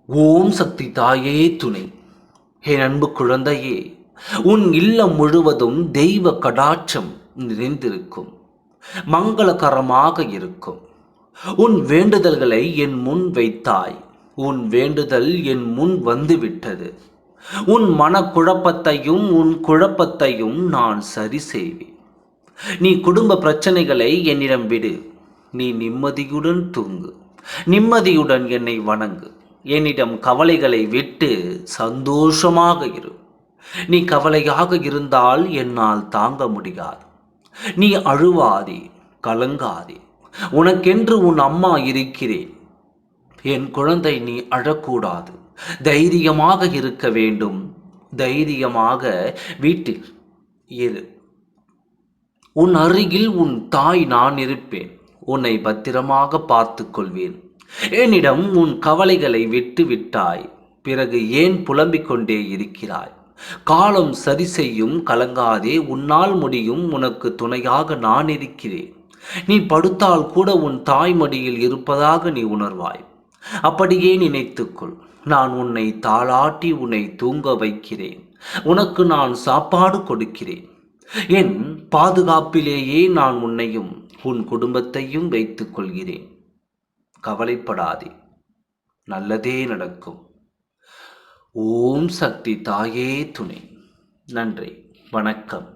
ஓம் சக்தி தாயே துணை. என் அன்பு குழந்தையே, உன் இல்லம் முழுவதும் தெய்வ கடாட்சம் நிறைந்திருக்கும். மங்களகரமாக இருக்கும். உன் வேண்டுதல்களை என் முன் வைத்தாய். உன் வேண்டுதல் என் முன் வந்துவிட்டது. உன் மனக்குழப்பத்தையும் உன் குழப்பத்தையும் நான் சரி செய்வேன். நீ குடும்ப பிரச்சனைகளை என்னிடம் விடு. நீ நிம்மதியுடன் தூங்கு. நிம்மதியுடன் என்னை வணங்கு. என்னிடம் கவலைகளை விட்டு சந்தோஷமாக இரு. நீ கவலையாக இருந்தால் என்னால் தாங்க முடியாது. நீ அழுவாதே, கலங்காதே. உனக்கென்று உன் அம்மா இருக்கிறேன். என் குழந்தை, நீ அழக்கூடாது. தைரியமாக இருக்க வேண்டும். தைரியமாக வீட்டில் இரு. உன் அருகில் உன் தாய் நான் இருப்பேன். உன்னை பத்திரமாக பார்த்து கொள்வேன். என்னிடம் உன் கவலைகளை விட்டு விட்டாய். பிறகு ஏன் புலம்பிக் கொண்டே இருக்கிறாய்? காலம் சரி செய்யும், கலங்காதே. உன்னால் முடியும். உனக்கு துணையாக நான் இருக்கிறேன். நீ படுத்தால் கூட உன் தாய் மடியில் இருப்பதாக நீ உணர்வாய். அப்படியே நினைத்துக்கொள். நான் உன்னை தாளாட்டி உன்னை தூங்க வைக்கிறேன். உனக்கு நான் சாப்பாடு கொடுக்கிறேன். என் பாதுகாப்பிலேயே நான் உன்னையும் உன் குடும்பத்தையும் வைத்துக் கொள்கிறேன். கவலைப்படாதே, நல்லதே நடக்கும். ஓம் சக்தி தாயே துணை. நன்றி, வணக்கம்.